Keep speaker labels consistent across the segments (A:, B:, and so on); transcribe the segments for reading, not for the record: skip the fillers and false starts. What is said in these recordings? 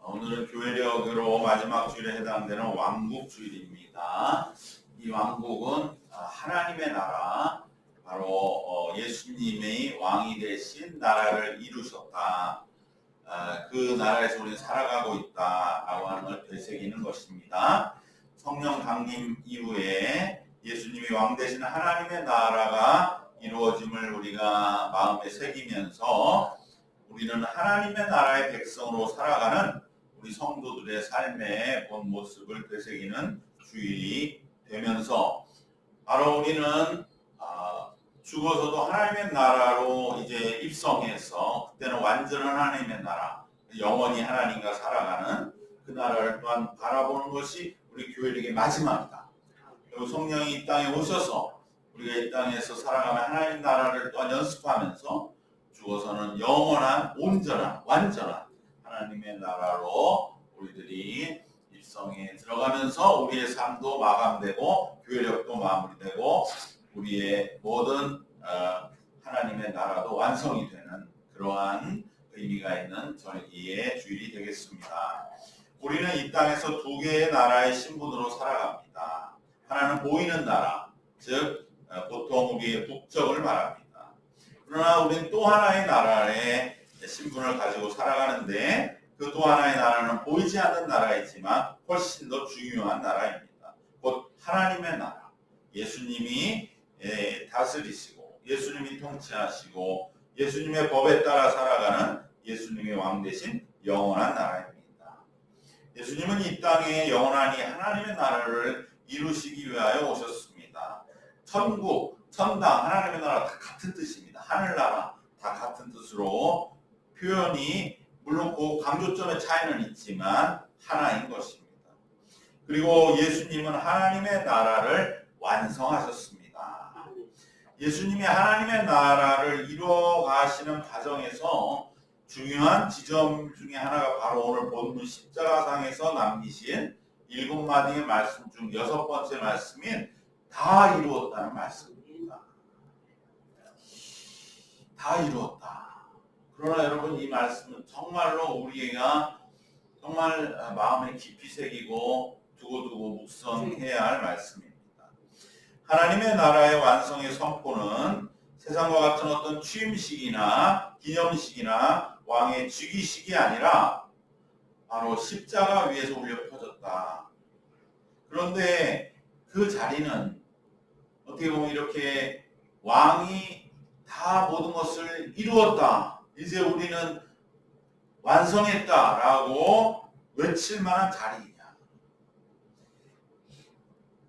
A: 오늘은 교회력으로 마지막 주일에 해당되는 왕국 주일입니다. 이 왕국은 하나님의 나라, 바로 예수님의 왕이 되신 나라를 이루셨다. 그 나라에서 우리는 살아가고 있다라고 하는 걸 되새기는 것입니다. 성령 강림 이후에 예수님이 왕 되신 하나님의 나라가 이루어짐을 우리가 마음에 새기면서 우리는 하나님의 나라의 백성으로 살아가는 우리 성도들의 삶의 본 모습을 되새기는 주일이 되면서 바로 우리는 죽어서도 하나님의 나라로 이제 입성해서 그때는 완전한 하나님의 나라, 영원히 하나님과 살아가는 그 나라를 또한 바라보는 것이 우리 교회력의 마지막이다. 그리고 성령이 이 땅에 오셔서 우리가 이 땅에서 살아가는 하나님 나라를 또한 연습하면서 죽어서는 영원한, 온전한, 완전한 하나님의 나라로 우리들이 입성에 들어가면서 우리의 삶도 마감되고 교회력도 마무리되고 우리의 모든 하나님의 나라도 완성이 되는 그러한 의미가 있는 절기의 주일이 되겠습니다. 우리는 이 땅에서 두 개의 나라의 신분으로 살아갑니다. 하나는 보이는 나라, 즉 보통 우리의 국적을 말합니다. 그러나 우리는 또 하나의 나라의 신분을 가지고 살아가는데 그 또 하나의 나라는 보이지 않는 나라이지만 훨씬 더 중요한 나라입니다. 곧 하나님의 나라. 예수님이 다스리시고 예수님이 통치하시고 예수님의 법에 따라 살아가는 예수님의 왕 되신 영원한 나라입니다. 예수님은 이 땅에 영원하니 하나님의 나라를 이루시기 위하여 오셨습니다. 천국, 천당, 하나님의 나라 다 같은 뜻입니다. 하늘나라 다 같은 뜻으로 표현이 물론 그 강조점의 차이는 있지만 하나인 것입니다. 그리고 예수님은 하나님의 나라를 완성하셨습니다. 예수님이 하나님의 나라를 이루어 가시는 과정에서 중요한 지점 중에 하나가 바로 오늘 본문 십자가상에서 남기신 7마디의 말씀 중 6번째 말씀인 다 이루었다는 말씀입니다. 다 이루었다. 그러나 여러분 이 말씀은 정말로 우리가 정말 마음에 깊이 새기고 두고두고 묵상해야 할 말씀입니다. 하나님의 나라의 완성의 선포는 세상과 같은 어떤 취임식이나 기념식이나 왕의 즉위식이 아니라 바로 십자가 위에서 울려 퍼졌다. 그런데 그 자리는 어떻게 보면 이렇게 왕이 다 모든 것을 이루었다. 이제 우리는 완성했다라고 외칠 만한 자리이냐.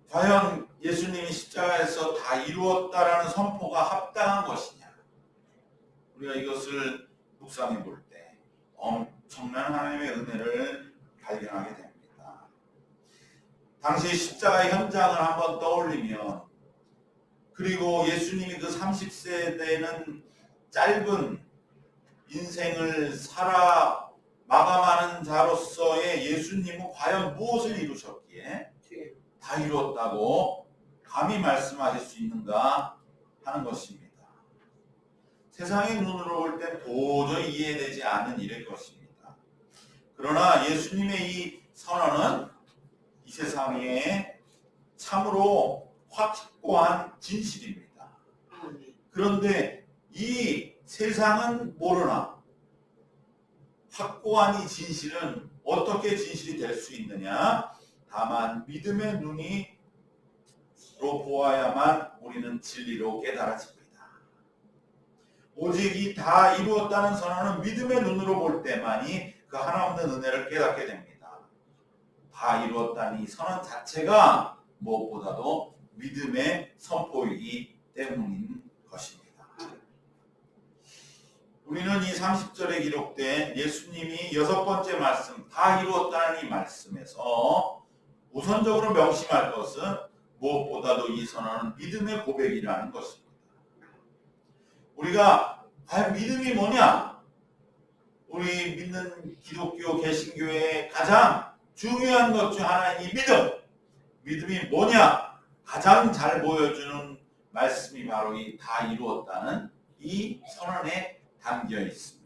A: 과연 예수님이 십자가에서 다 이루었다라는 선포가 합당한 것이냐. 우리가 이것을 묵상해 볼 때 엄청난 하나님의 은혜를 발견하게 됩니다. 당시 십자가 현장을 한번 떠올리면 그리고 예수님이 그 30세 때는 짧은 인생을 살아 마감하는 자로서의 예수님은 과연 무엇을 이루셨기에 다 이루었다고 감히 말씀하실 수 있는가 하는 것입니다. 세상의 눈으로 볼 때 도저히 이해되지 않는 일일 것입니다. 그러나 예수님의 이 선언은 이 세상에 참으로 확고한 진실입니다. 그런데 이 세상은 모르나 확고한 이 진실은 어떻게 진실이 될 수 있느냐? 다만 믿음의 눈으로 보아야만 우리는 진리로 깨달아집니다. 오직 이 다 이루었다는 선언은 믿음의 눈으로 볼 때만이 그 하나없는 은혜를 깨닫게 됩니다. 다 이루었다는 이 선언 자체가 무엇보다도 믿음의 선포이기 때문인 것입니다. 우리는 이 30절에 기록된 예수님이 6번째 말씀 다 이루었다는 이 말씀에서 우선적으로 명심할 것은 무엇보다도 이 선언은 믿음의 고백이라는 것입니다. 우리가 과연 믿음이 뭐냐? 우리 믿는 기독교 개신교의 가장 중요한 것 중 하나인 이 믿음. 믿음이 뭐냐? 가장 잘 보여주는 말씀이 바로 이 다 이루었다는 이 선언에 담겨 있습니다.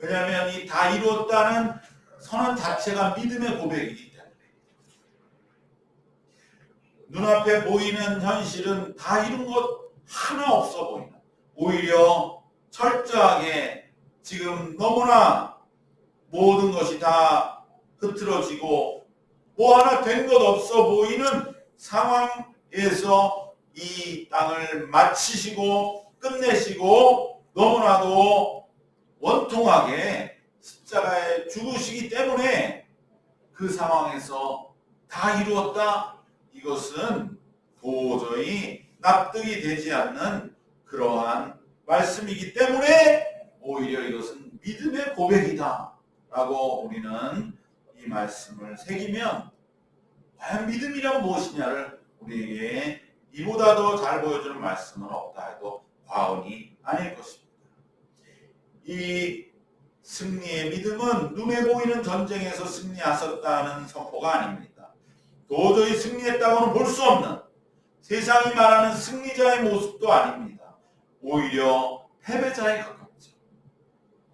A: 왜냐하면 이 다 이루었다는 선언 자체가 믿음의 고백이기 때문에 눈앞에 보이는 현실은 다 이룬 것 하나 없어 보이는, 오히려 철저하게 지금 너무나 모든 것이 다 흐트러지고 뭐 하나 된 것 없어 보이는 상황에서 이 땅을 마치시고 끝내시고 너무나도 원통하게 십자가에 죽으시기 때문에 그 상황에서 다 이루었다, 이것은 도저히 납득이 되지 않는 그러한 말씀이기 때문에 오히려 이것은 믿음의 고백이다 라고 우리는 이 말씀을 새기면, 과연 믿음이란 무엇이냐를 우리에게 이보다 더 잘 보여주는 말씀은 없다 해도 과언이 아닐 것입니다. 이 승리의 믿음은 눈에 보이는 전쟁에서 승리하셨다는 선포가 아닙니다. 도저히 승리했다고는 볼 수 없는 세상이 말하는 승리자의 모습도 아닙니다. 오히려 패배자에 가깝죠.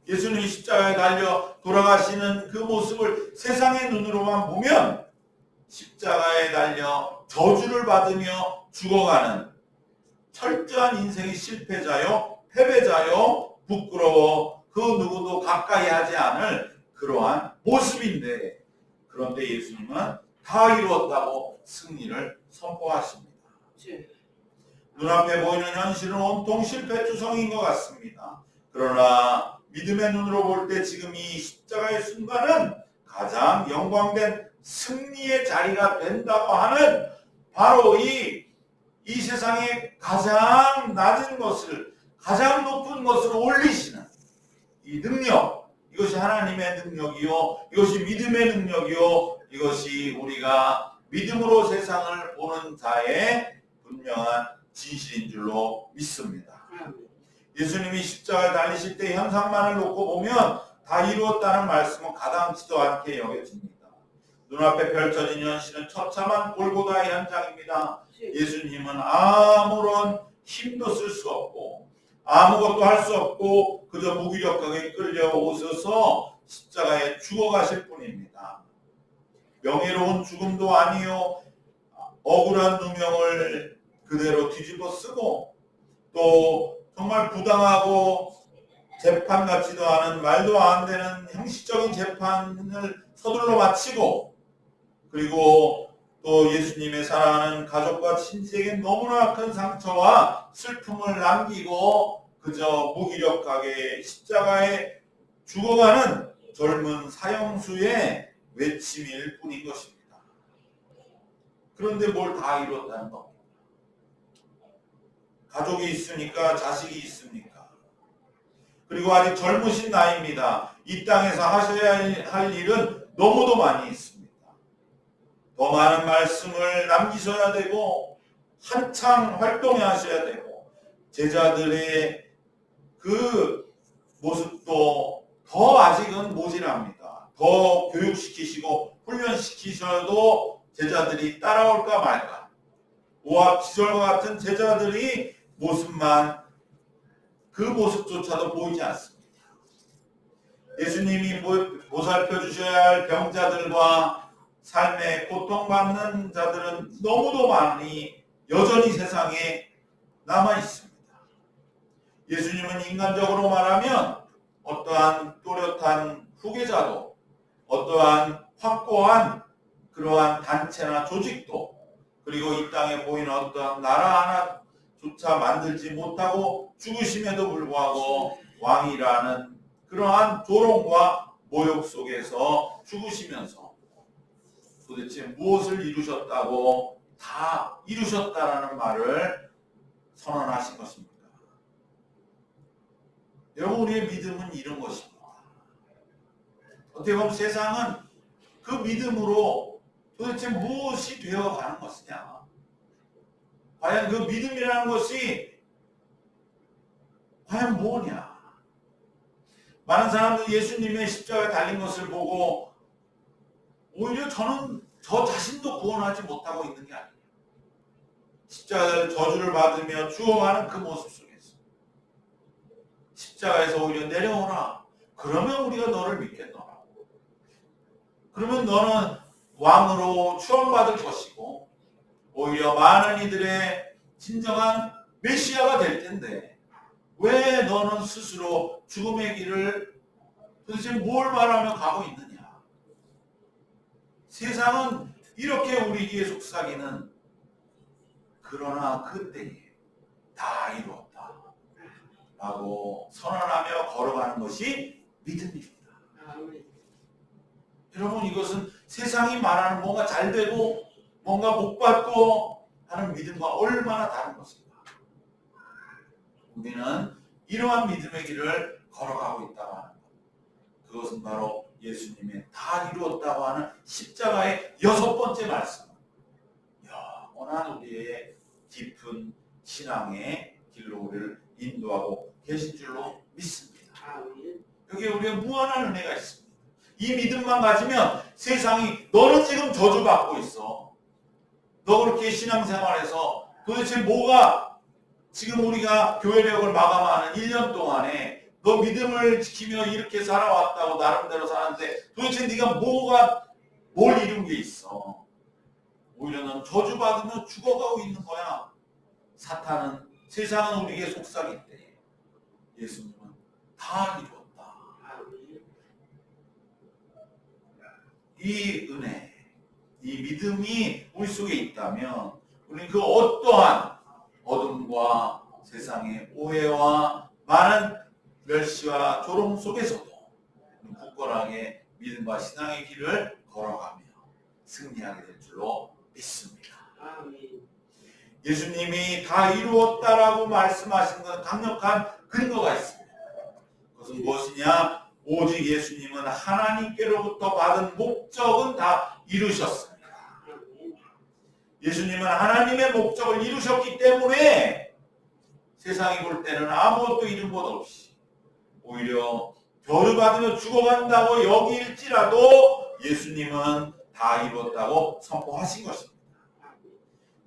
A: 예수님이 십자가에 달려 돌아가시는 그 모습을 세상의 눈으로만 보면 십자가에 달려 저주를 받으며 죽어가는 철저한 인생의 실패자요, 패배자요, 부끄러워 그 누구도 가까이 하지 않을 그러한 모습인데, 그런데 예수님은 다 이루었다고 승리를 선포하십니다. 눈앞에 보이는 현실은 온통 실패투성인 것 같습니다. 그러나 믿음의 눈으로 볼 때 지금 이 십자가의 순간은 가장 영광된 승리의 자리가 된다고 하는, 바로 이 세상의 가장 낮은 것을 가장 높은 것으로 올리시는 이 능력, 이것이 하나님의 능력이요, 이것이 믿음의 능력이요, 이것이 우리가 믿음으로 세상을 보는 자의 분명한 진실인 줄로 믿습니다. 예수님이 십자가에 달리실 때 현상만을 놓고 보면 다 이루었다는 말씀은 가당치도 않게 여겨집니다. 눈앞에 펼쳐진 현실은 처참한 골고다 현장입니다. 예수님은 아무런 힘도 쓸 수 없고 아무것도 할 수 없고 그저 무기력하게 끌려오셔서 십자가에 죽어가실 뿐입니다. 명예로운 죽음도 아니요, 억울한 누명을 그대로 뒤집어 쓰고 또 정말 부당하고 재판 같지도 않은 말도 안 되는 형식적인 재판을 서둘러 마치고, 그리고 또 예수님의 사랑하는 가족과 친지에게 너무나 큰 상처와 슬픔을 남기고 그저 무기력하게 십자가에 죽어가는 젊은 사형수의 외침일 뿐인 것입니다. 그런데 뭘 다 이뤘다는 겁니다. 가족이 있으니까, 자식이 있습니까? 그리고 아직 젊으신 나이입니다. 이 땅에서 하셔야 할 일은 너무도 많이 있습니다. 더 많은 말씀을 남기셔야 되고 한창 활동하셔야 되고 제자들의 그 모습도 더 아직은 모질합니다. 더 교육시키시고 훈련시키셔도 제자들이 따라올까 말까. 오합지졸과 같은 제자들이 모습만, 그 모습조차도 보이지 않습니다. 예수님이 보살펴 주셔야 할 병자들과 삶에 고통받는 자들은 너무도 많이 여전히 세상에 남아 있습니다. 예수님은 인간적으로 말하면 어떠한 또렷한 후계자도, 어떠한 확고한 그러한 단체나 조직도, 그리고 이 땅에 보이는 어떠한 나라 하나조차 만들지 못하고 죽으심에도 불구하고 왕이라는 그러한 조롱과 모욕 속에서 죽으시면서 도대체 무엇을 이루셨다고 다 이루셨다라는 말을 선언하신 것입니다. 여러분, 우리의 믿음은 이런 것입니다. 어떻게 보면 세상은 그 믿음으로 도대체 무엇이 되어가는 것이냐, 과연 그 믿음이라는 것이 과연 뭐냐. 많은 사람들이 예수님의 십자가에 달린 것을 보고 오히려 저는 저 자신도 구원하지 못하고 있는 게 아니에요. 십자가를 저주를 받으며 죽어가는 그 모습 속에서 십자가에서 오히려 내려오라, 그러면 우리가 너를 믿겠노라고. 그러면 너는 왕으로 추앙받을 것이고 오히려 많은 이들의 진정한 메시아가 될 텐데 왜 너는 스스로 죽음의 길을 도대체 뭘 말하며 가고 있느냐. 세상은 이렇게 우리에게 속삭이는 그러나 그때에 다 이루었다 라고 선언하며 걸어가는 것이 믿음입니다. 여러분, 이것은 세상이 말하는 뭔가 잘 되고 뭔가 복받고 하는 믿음과 얼마나 다른 것인가. 우리는 이러한 믿음의 길을 걸어가고 있다고 하는 것. 그것은 바로 예수님의 다 이루었다고 하는 십자가의 6번째 말씀. 영원한 우리의 깊은 신앙의 길로 우리를 인도하고 계신 줄로 믿습니다. 여기에 우리의 무한한 은혜가 있습니다. 이 믿음만 가지면 세상이 너는 지금 저주받고 있어. 너 그렇게 신앙생활에서 도대체 뭐가 지금 우리가 교회력을 마감하는 1년 동안에 너 믿음을 지키며 이렇게 살아왔다고 나름대로 사는데 도대체 네가 뭘 이룬 게 있어. 오히려 넌 저주받으며 죽어가고 있는 거야. 사탄은, 세상은 우리에게 속삭일 때 예수님은 다 이루었다. 이 은혜, 이 믿음이 우리 속에 있다면 우리는 그 어떠한 어둠과 세상의 오해와 많은 멸시와 조롱 속에서도 굳건하게 믿음과 신앙의 길을 걸어가며 승리하게 될 줄로 믿습니다. 예수님이 다 이루었다라고 말씀하신 건 강력한 근거가 있습니다. 그것은 무엇이냐? 오직 예수님은 하나님께로부터 받은 목적은 다 이루셨습니다. 예수님은 하나님의 목적을 이루셨기 때문에 세상이 볼 때는 아무것도 이룬 것 없이 오히려 저주받으며 죽어간다고 여길지라도 예수님은 다 이루었다고 선포하신 것입니다.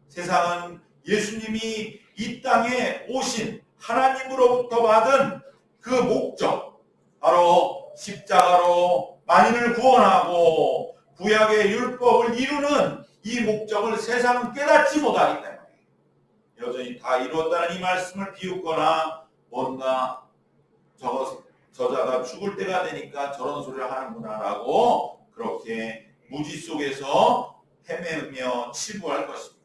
A: 세상은 예수님이 이 땅에 오신 하나님으로부터 받은 그 목적, 바로 십자가로 만인을 구원하고 구약의 율법을 이루는 이 목적을 세상은 깨닫지 못하기 때문에 여전히 다 이루었다는 이 말씀을 비웃거나 뭔가 저자가 죽을 때가 되니까 저런 소리를 하는구나 라고 그렇게 무지 속에서 헤매며 치부할 것입니다.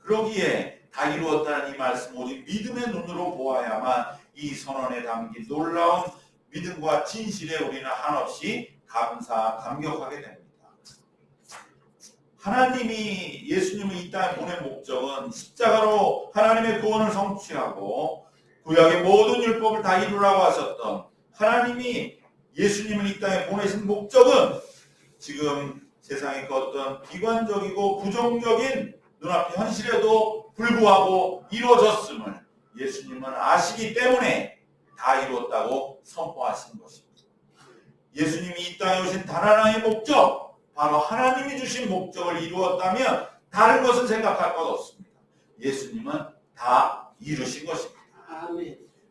A: 그러기에 다 이루었다는 이 말씀 오직 믿음의 눈으로 보아야만 이 선언에 담긴 놀라운 믿음과 진실에 우리는 한없이 감격하게 됩니다. 하나님이 예수님을 이 땅에 보낸 목적은 십자가로 하나님의 구원을 성취하고 구약의 모든 율법을 다 이루라고 하셨던 하나님이 예수님을 이 땅에 보내신 목적은 지금 세상의 그 어떤 비관적이고 부정적인 눈앞의 현실에도 불구하고 이루어졌음을 예수님은 아시기 때문에 다 이루었다고 선포하신 것입니다. 예수님이 이 땅에 오신 단 하나의 목적, 바로 하나님이 주신 목적을 이루었다면 다른 것은 생각할 것 없습니다. 예수님은 다 이루신 것입니다.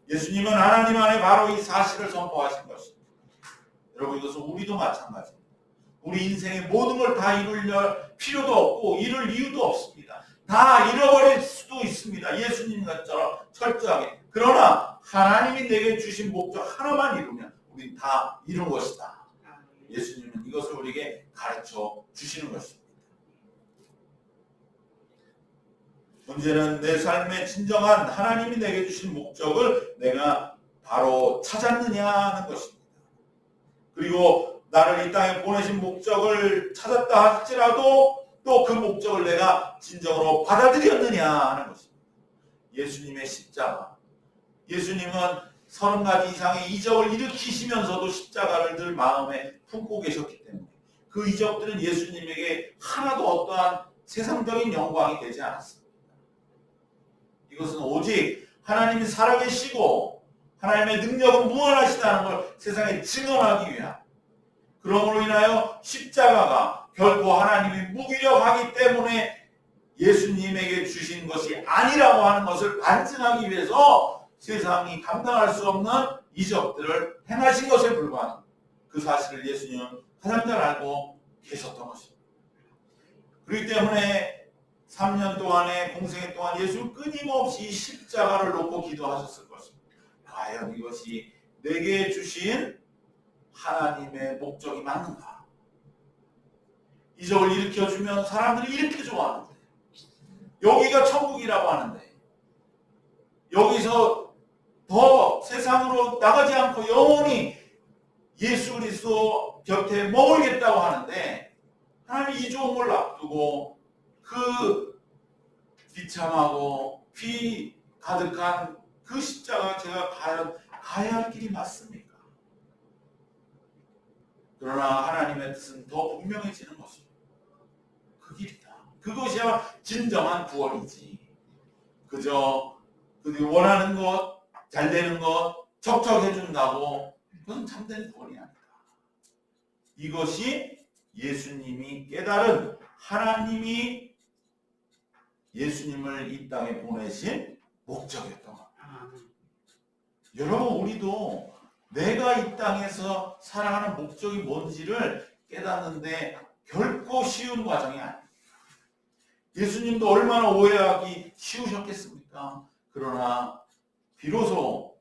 A: 예수님은 하나님 안에 바로 이 사실을 선포하신 것입니다. 여러분, 이것은 우리도 마찬가지입니다. 우리 인생의 모든 걸 다 이룰 필요도 없고 이룰 이유도 없습니다. 다 잃어버릴 수도 있습니다. 예수님 것처럼 철저하게. 그러나 하나님이 내게 주신 목적 하나만 이루면 우리는 다 이룬 것이다. 예수님은 이것을 우리에게 가르쳐 주시는 것입니다. 문제는 내 삶의 진정한 하나님이 내게 주신 목적을 내가 바로 찾았느냐 하는 것입니다. 그리고 나를 이 땅에 보내신 목적을 찾았다 할지라도 또 그 목적을 내가 진정으로 받아들였느냐 하는 것입니다. 예수님의 십자가. 예수님은 30가지 이상의 이적을 일으키시면서도 십자가를 늘 마음에 품고 계셨기 때문에 그 이적들은 예수님에게 하나도 어떠한 세상적인 영광이 되지 않았습니다. 이것은 오직 하나님이 살아계시고 하나님의 능력은 무한하시다는 걸 세상에 증언하기 위한, 그러므로 인하여 십자가가 결코 하나님이 무기력하기 때문에 예수님에게 주신 것이 아니라고 하는 것을 반증하기 위해서 세상이 감당할 수 없는 이적들을 행하신 것에 불과한 그 사실을 예수님은 가장 잘 알고 계셨던 것입니다. 그렇기 때문에 3년 동안의 공생애 동안 예수는 끊임없이 십자가를 놓고 기도하셨을 것입니다. 과연 이것이 내게 주신 하나님의 목적이 맞는가? 이적을 일으켜주면 사람들이 이렇게 좋아하는데, 여기가 천국이라고 하는데, 여기서 더 세상으로 나가지 않고 영원히 예수 그리스도 곁에 머물겠다고 하는데, 하나님이 이 좋은 걸 놔두고 그 비참하고 피 가득한 그 십자가 제가 과연 가야 할 길이 맞습니까? 그러나 하나님의 뜻은 더 분명해지는 것입니다. 그 길이다. 그것이야 진정한 구원이지. 그저 원하는 것, 잘 되는 것, 척척해준다고 그건 참된 구원이 아니다. 이것이 예수님이 깨달은 하나님이 예수님을 이 땅에 보내신 목적이었던 겁니다. 여러분, 우리도 내가 이 땅에서 살아가는 목적이 뭔지를 깨닫는데 결코 쉬운 과정이 아닙니다. 예수님도 얼마나 오해하기 쉬우셨겠습니까? 그러나 비로소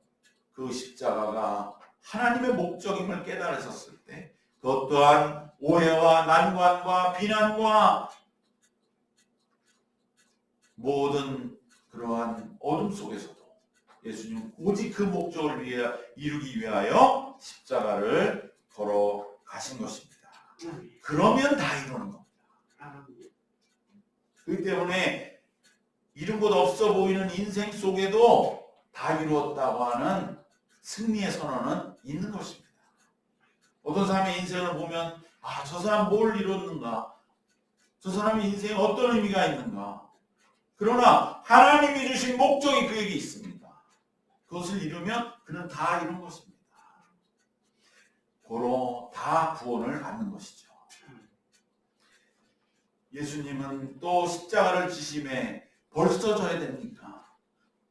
A: 그 십자가가 하나님의 목적임을 깨달으셨을 때 그것 또한 오해와 난관과 비난과 모든 그러한 어둠 속에서도 예수님은 오직 그 목적을 이루기 위하여 십자가를 걸어가신 것입니다. 그러면 다 이루는 겁니다. 그렇기 때문에 이룬 것 없어 보이는 인생 속에도 다 이루었다고 하는 승리의 선언은 있는 것입니다. 어떤 사람의 인생을 보면 저 사람 뭘 이뤘는가? 저 사람의 인생에 어떤 의미가 있는가? 그러나 하나님이 주신 목적이 그에게 있습니다. 그것을 이루면 그는 다 이룬 것입니다. 고로 다 구원을 받는 것이죠. 예수님은 또 십자가를 지심에 벌써 져야 됩니까?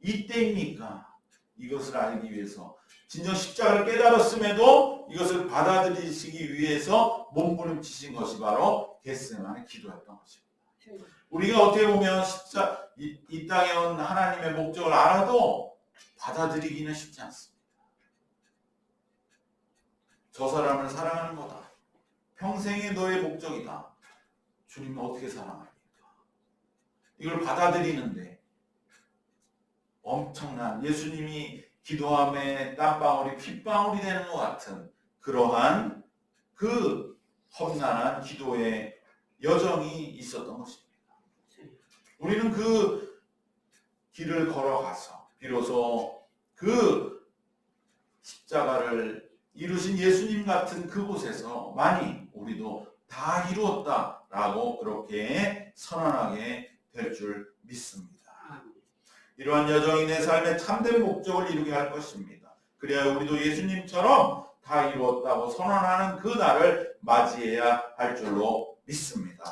A: 이때입니까? 이것을 알기 위해서 진정 십자가를 깨달았음에도 이것을 받아들이시기 위해서 몸부림치신 것이 바로 겟세마네 기도였던 것입니다. 우리가 어떻게 보면 이 땅에 온 하나님의 목적을 알아도 받아들이기는 쉽지 않습니다. 저 사람을 사랑하는 거다. 평생의 너의 목적이다. 주님은 어떻게 사랑합니까? 이걸 받아들이는데 엄청난 예수님이 기도함에 땀방울이 핏방울이 되는 것 같은 그러한 그 험난한 기도의 여정이 있었던 것입니다. 우리는 그 길을 걸어가서 비로소 그 십자가를 이루신 예수님 같은 그곳에서 많이 우리도 다 이루었다라고 그렇게 선언하게 될 줄 믿습니다. 이러한 여정이 내 삶의 참된 목적을 이루게 할 것입니다. 그래야 우리도 예수님처럼 다 이루었다고 선언하는 그 날을 맞이해야 할 줄로 믿습니다.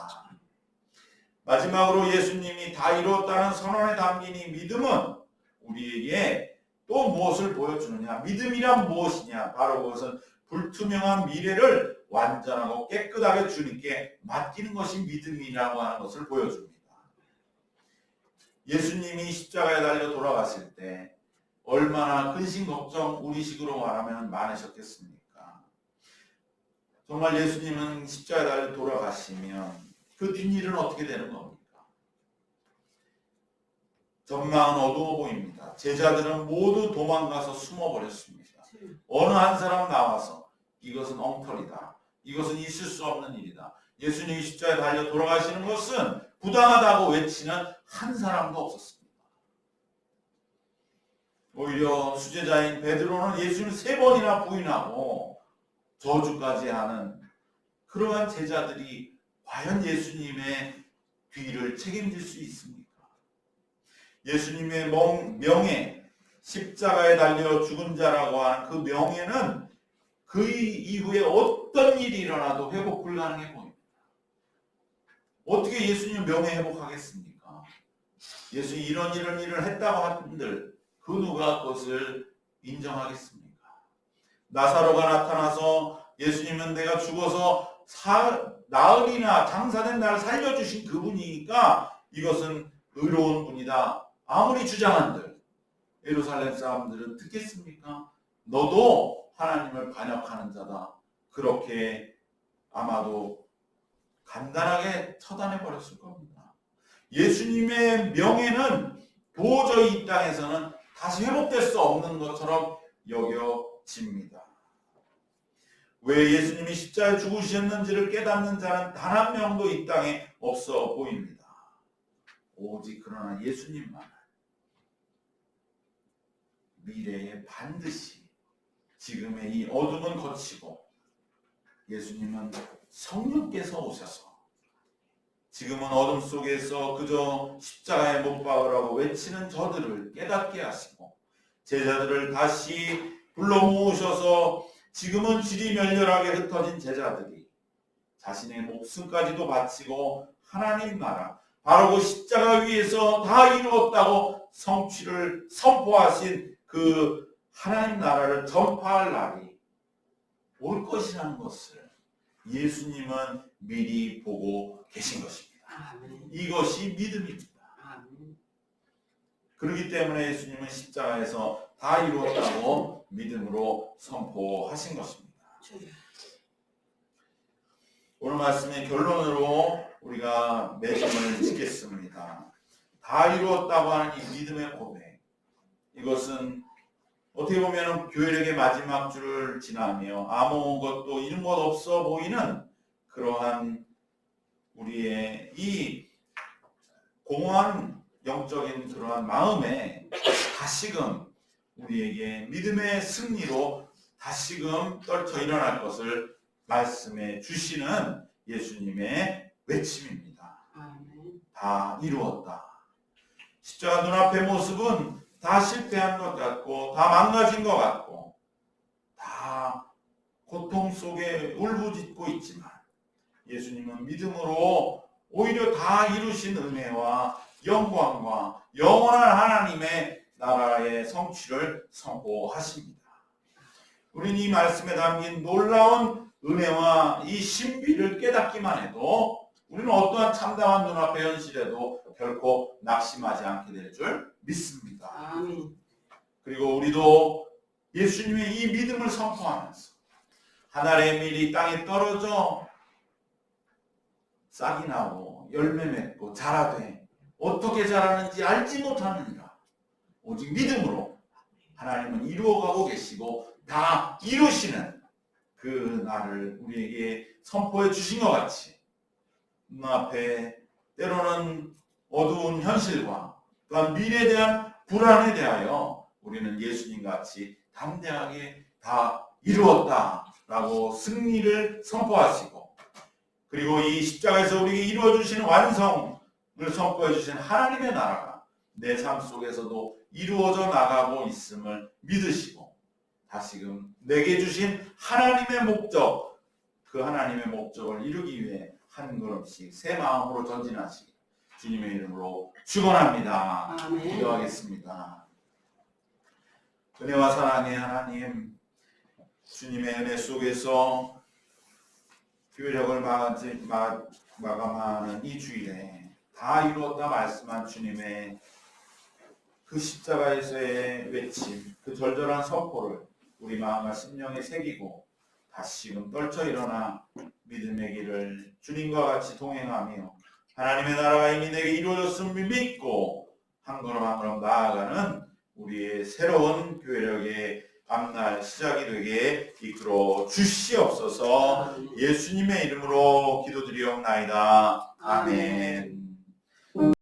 A: 마지막으로 예수님이 다 이루었다는 선언에 담긴 이 믿음은 우리에게 또 무엇을 보여주느냐? 믿음이란 무엇이냐? 바로 그것은 불투명한 미래를 완전하고 깨끗하게 주님께 맡기는 것이 믿음이라고 하는 것을 보여줍니다. 예수님이 십자가에 달려 돌아갔을 때 얼마나 근심 걱정 우리식으로 말하면 많으셨겠습니까? 정말 예수님은 십자가에 달려 돌아가시면 그 뒷일은 어떻게 되는 겁니까? 전망은 어두워 보입니다. 제자들은 모두 도망가서 숨어버렸습니다. 어느 한 사람 나와서 이것은 엉터리다. 이것은 있을 수 없는 일이다. 예수님이 십자가에 달려 돌아가시는 것은 부당하다고 외치는 한 사람도 없었습니다. 오히려 수제자인 베드로는 예수님을 3번이나 부인하고 저주까지 하는 그러한 제자들이 과연 예수님의 뒤를 책임질 수 있습니까? 예수님의 명예, 십자가에 달려 죽은 자라고 하는 그 명예는 그 이후에 어떤 일이 일어나도 회복 불가능해 보입니다. 어떻게 예수님 명예 회복하겠습니까? 예수님이 이런 일을 했다고 한들 그 누가 그것을 인정하겠습니까? 나사로가 나타나서 예수님은 내가 죽어서 나흘이나 장사된 나를 살려주신 그분이니까 이것은 의로운 분이다. 아무리 주장한들 예루살렘 사람들은 듣겠습니까? 너도 하나님을 반역하는 자다. 그렇게 아마도 간단하게 처단해 버렸을 겁니다. 예수님의 명예는 도저히 이 땅에서는 다시 회복될 수 없는 것처럼 여겨집니다. 왜 예수님이 십자가에 죽으셨는지를 깨닫는 자는 단 한 명도 이 땅에 없어 보입니다. 오직 그러나 예수님만 미래에 반드시 지금의 이 어둠은 거치고 예수님은 성령께서 오셔서 지금은 어둠 속에서 그저 십자가에 못 박으라고 외치는 저들을 깨닫게 하시고 제자들을 다시 불러 모으셔서 지금은 질이 멸렬하게 흩어진 제자들이 자신의 목숨까지도 바치고 하나님 나라 바로 그 십자가 위에서 다 이루었다고 성취를 선포하신 그 하나님 나라를 전파할 날이 올 것이라는 것을 예수님은 미리 보고 계신 것입니다.
B: 아멘.
A: 이것이 믿음입니다.
B: 아멘.
A: 그렇기 때문에 예수님은 십자가에서 다 이루었다고 믿음으로 선포하신 것입니다. 오늘 말씀의 결론으로 우리가 맺음을 짓겠습니다. 다 이루었다고 하는 이 믿음의 고백, 이것은 어떻게 보면 교회력의 마지막 줄을 지나며 아무것도 이런 것 없어 보이는 그러한 우리의 이 공허한 영적인 그러한 마음에 다시금 우리에게 믿음의 승리로 다시금 떨쳐 일어날 것을 말씀해 주시는 예수님의 외침입니다. 다 이루었다. 십자가 눈앞의 모습은 다 실패한 것 같고 다 망가진 것 같고 다 고통 속에 울부짖고 있지만 예수님은 믿음으로 오히려 다 이루신 은혜와 영광과 영원한 하나님의 나라의 성취를 선포하십니다. 우리는 이 말씀에 담긴 놀라운 은혜와 이 신비를 깨닫기만 해도 우리는 어떠한 참담한 눈앞의 현실에도 결코 낙심하지 않게 될 줄 믿습니다.
B: 아멘.
A: 그리고 우리도 예수님의 이 믿음을 선포하면서 하늘의 밀이 땅에 떨어져 싹이 나고 열매 맺고 자라되 어떻게 자라는지 알지 못하느니라. 오직 믿음으로 하나님은 이루어가고 계시고 다 이루시는 그 날을 우리에게 선포해 주신 것 같이 눈앞에 때로는 어두운 현실과 또한 미래에 대한 불안에 대하여 우리는 예수님 같이 담대하게 다 이루었다라고 승리를 선포하시고 그리고 이 십자가에서 우리에게 이루어주시는 완성을 선포해 주신 하나님의 나라가 내 삶 속에서도 이루어져 나가고 있음을 믿으시고 다시금 내게 주신 하나님의 목적, 그 하나님의 목적을 이루기 위해 한 걸음씩 새 마음으로 전진하시기 주님의 이름으로 축원합니다.
B: 아멘.
A: 기도하겠습니다. 은혜와 사랑의 하나님, 주님의 은혜 속에서 교회력을 마감하는 이 주일에 다 이루었다 말씀한 주님의 그 십자가에서의 외침, 그 절절한 선포를 우리 마음과 심령에 새기고 다시금 떨쳐 일어나 믿음의 길을 주님과 같이 동행하며 하나님의 나라가 이미 내게 이루어졌음을 믿고 한 걸음 한 걸음 나아가는 우리의 새로운 교회력의 앞날 시작이 되게 이끌어 주시옵소서. 예수님의 이름으로 기도드리옵나이다. 아멘.